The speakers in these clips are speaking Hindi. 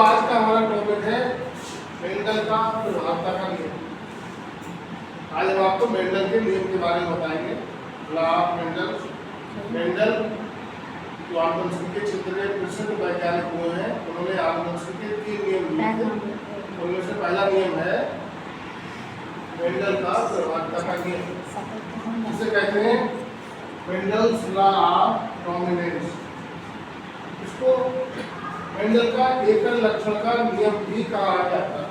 आज का हमारा टॉपिक है मेंडल का प्रभावता का नियम। आज हम आपको मेंडल के नियम के बारे में बताएंगे। Law of Mendel. मेंडल जो आनुवंशिकी के क्षेत्र के प्रसिद्ध वैज्ञानिक हुए हैं, उन्होंने आनुवंशिकी के 3 नियम दिए थे। उनमें से पहला नियम है मेंडल का प्रभावता का नियम, जिसे कहते हैं मेंडल्स लॉ ऑफ डोमिनेंस। इसको मेंडल का एकल लक्षण का नियम भी कहा जाता है।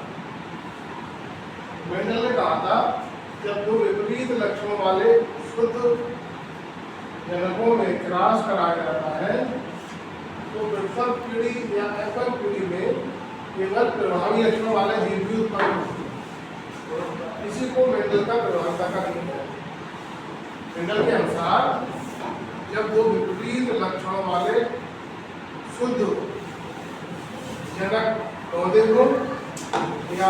मेंडल ने कहा था, जब दो विपरीत लक्षणों वाले शुद्ध जनकों में क्रॉस कराया जाता है तो वृषभ पीढ़ी या एकल पीढ़ी में केवल प्रभावी लक्षणों वाले जीव भी उत्पन्न होते हैं। इसी को मेंडल का प्रभावता का नियम है। मेंडल के अनुसार जब दो विपरीत लक्षणों वाले शुद्ध जनक पौधे हो या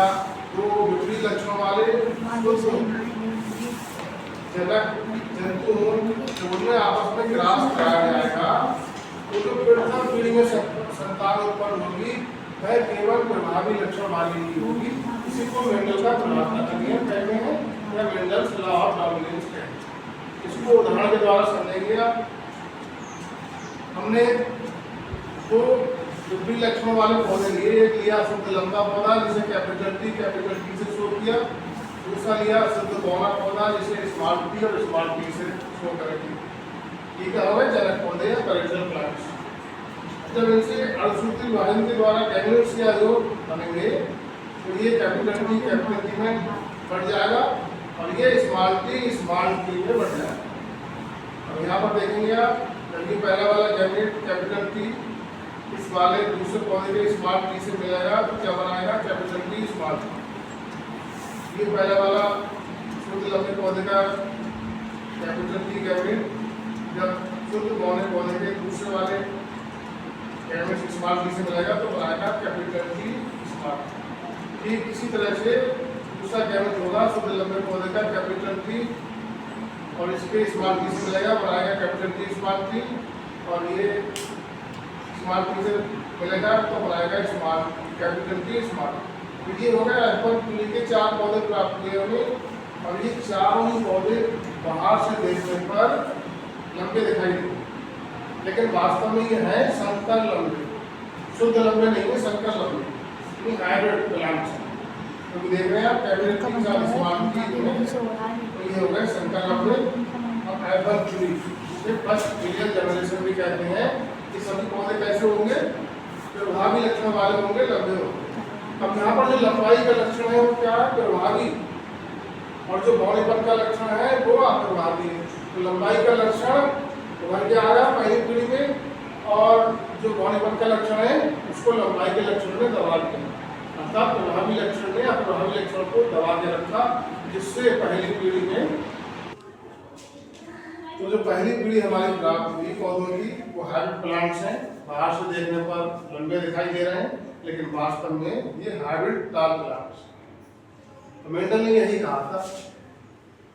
दो विपरीत लक्षणों वाले शुद्ध जनक जंतु हो, तो उनमें आपस में क्रॉस कराया जाएगा तो जो प्रथम पीढ़ी में संतान उत्पन्न होगी वह केवल प्रभावी लक्षण वाली ही होगी। इसी को मेंडल का प्रभावता का नियम कहते हैं या मेंडल्स लॉ ऑफ डोमिनेंस कहते हैं। इसको उदाहरण के द्वारा समझेंगे आप। हमने दो विपरीत लक्षणों वाले पौधे लिए। एक लिया शुद्ध लंबा पौधा जिसे कैपिटल टी से शो किया। दूसरा लिया शुद्ध बौना पौधा जिसे स्मॉल टी और स्मॉल टी से शो करेंगे। ठीक है, हमें जनक पौधे या पेरेंटल प्लांट्स। जब इनसे अर्धसूत्री विभाजन के द्वारा गैमेट्स या जो बनेंगे तो ये कैपिटल टी में बढ़ जाएगा और ये स्मॉल टी में बढ़ जाएगा। अब यहाँ पर देखेंगे आप, जब ये पहला वाला गैमेट कैपिटल टी इस वाले दूसरे पौधे के स्मॉल टी से मिलेगा तो क्या बनाएगा, कैपिटल टी स्मॉल टी। ये पहला वाला शुद्ध लंबे पौधे का कैपिटल टी गैमेट जब शुद्ध बौने पौधे के दूसरे वाले गैमेट स्मॉल टी से मिलेगा तो बनाएगा कैपिटल टी स्मॉल टी। ठीक इसी तरह से दूसरा गैमेट होगा शुद्ध लंबे पौधे का कैपिटल टी और इसके स्मॉल टी से मिलेगा बनाएगा कैपिटल टी स्मॉल टी और ये स्मॉल टी से मिलेगा तो बनाएगा स्मॉल कैपिटल टी स्मॉल। तो ये हो गया एप्पल पीढ़ी के 4 पौधे प्राप्त किए हमें और ये चारों ही पौधे बाहर से देखने पर लंबे दिखाई देते, लेकिन वास्तव में ये है संकर लंबे, शुद्ध लंबे नहीं है, संकर लंबे, हाइब्रिड प्लांट्स। क्योंकि देख रहे हैं आप कैपिटल टी का स्मॉल टी तो ये हो गए संकर लंबे और एप्पल पीढ़ी जिसे फर्स्ट मिलियन जनरेशन भी कहते हैं। ये सभी पौधे कैसे होंगे, प्रभावी लक्षण वाले होंगे, लंबे होंगे। अब यहाँ पर जो लंबाई का लक्षण है वो क्या है, प्रभावी, और जो बौनेपन का लक्षण है वो अप्रभावी है। तो लंबाई का लक्षण उभर के आ रहा पहली पीढ़ी में और जो बौनेपन का लक्षण है उसको लंबाई के लक्षण में दबा दिया, अर्थात प्रभावी लक्षण ने अप्रभावी लक्षण को दबा के रखा, जिससे पहली पीढ़ी में तो जो पहली पीढ़ी हमारी प्राप्त हुई पौधों की वो हाइब्रिड प्लांट्स हैं। बाहर से देखने पर लंबे दिखाई दे रहे हैं लेकिन वास्तव में ये हाइब्रिड टाल प्लांट्स। तो मेंडल ने यही कहा था,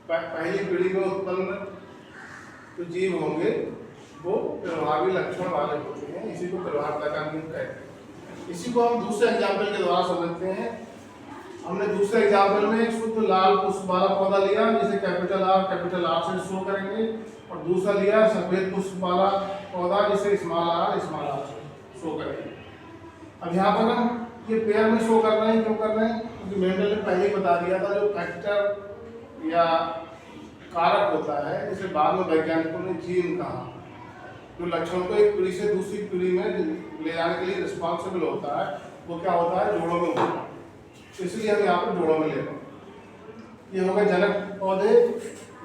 पहली पीढ़ी में उत्पन्न जो जीव होंगे वो प्रभावी लक्षण वाले होते हैं। इसी को प्रभावता का नियम कहते हैं। इसी को हम दूसरे एग्जाम्पल के द्वारा समझते हैं। हमने दूसरे एग्जाम्पल में एक शुद्ध लाल पुष्प वाला पौधा लिया जिसे कैपिटल आर से शो करेंगे और दूसरा लिया सफेद पुष्प वाला पौधा जिसे स्मॉल आर से शो करेंगे। अब यहाँ पर हम ये पेयर में शो कर रहे हैं, क्यों कर रहे हैं, क्योंकि मेंडल ने पहले ही बता दिया था जो फैक्टर या कारक होता है जिसे बाद में वैज्ञानिकों ने जीन कहा, जो लक्षण को एक पीढ़ी से दूसरी पीढ़ी में ले जाने के लिए रिस्पॉन्सिबल होता है, वो क्या होता है, जोड़ों में होता है। इसलिए हम यहाँ पर जोड़ों में ले रहे हैं। ये हो गए जनक पौधे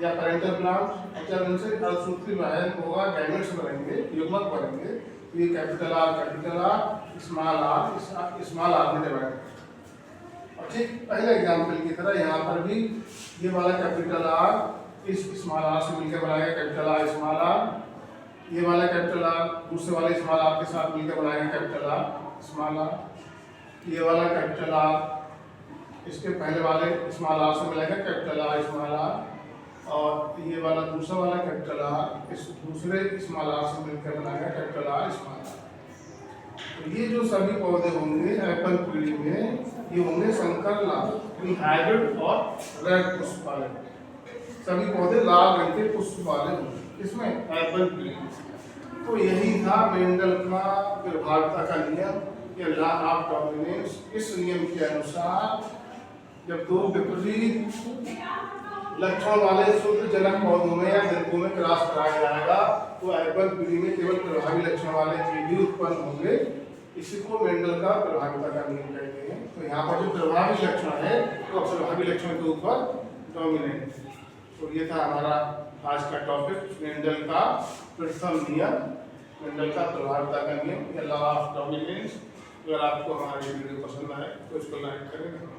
या पेरेंटल प्लांट। जब इनसे अर्धसूत्री विभाजन होगा, गैमेट्स बनेंगे, युग्मक बनेंगे, ये कैपिटल आर स्मॉल आर में डिवाइड। और ठीक पहले एग्जाम्पल की तरह यहाँ पर भी ये वाला कैपिटल आर इस स्मॉल आर से मिलकर बनाएगा कैपिटल आर स्मॉल आर। ये वाला कैपिटल आर दूसरे वाले स्मॉल आर के साथ मिलकर बनाएगा कैपिटल आर स्मॉल आर। ये वाला कैपिटल आर इसके पहले वाले स्मॉल आर से मिलेगा कैपिटल आर स्मॉल आर और ये वाला दूसरा वाला कैपिटल आर इस दूसरे स्मॉल आर से मिलकर बनाएगा कैपिटल आर स्मॉल आर। तो ये जो सभी पौधे होंगे एप्पल पीढ़ी में ये होंगे संकर लाल हाइब्रिड और रेड पुष्प वाले, सभी पौधे लाल रंग के पुष्प वाले होंगे इसमें एप्पल पीढ़ी। तो यही था मेंडल का प्रभावता का नियम, ये लॉ ऑफ डोमिनेंस। इस नियम के अनुसार जब दो विपरीत लक्षण वाले शुद्धजनक पौधों में या दलकों में क्रॉस कराया जाएगा तो एप्पल पीढ़ी में केवल प्रभावी लक्षण वाले जीव भी उत्पन्न होंगे। इसी को मेंडल का प्रभाविता का नियम कहते हैं। तो यहाँ पर जो प्रभावी लक्षण है तो प्रभावी लक्षण के ऊपर डोमिनेंट। तो ये था हमारा आज का टॉपिक, मेंडल का प्रथम नियम, मेंडल का प्रभाविता का नियम या लॉ ऑफ डोमिनेंस। अगर आपको हमारी वीडियो पसंद आए तो इसको लाइक करें।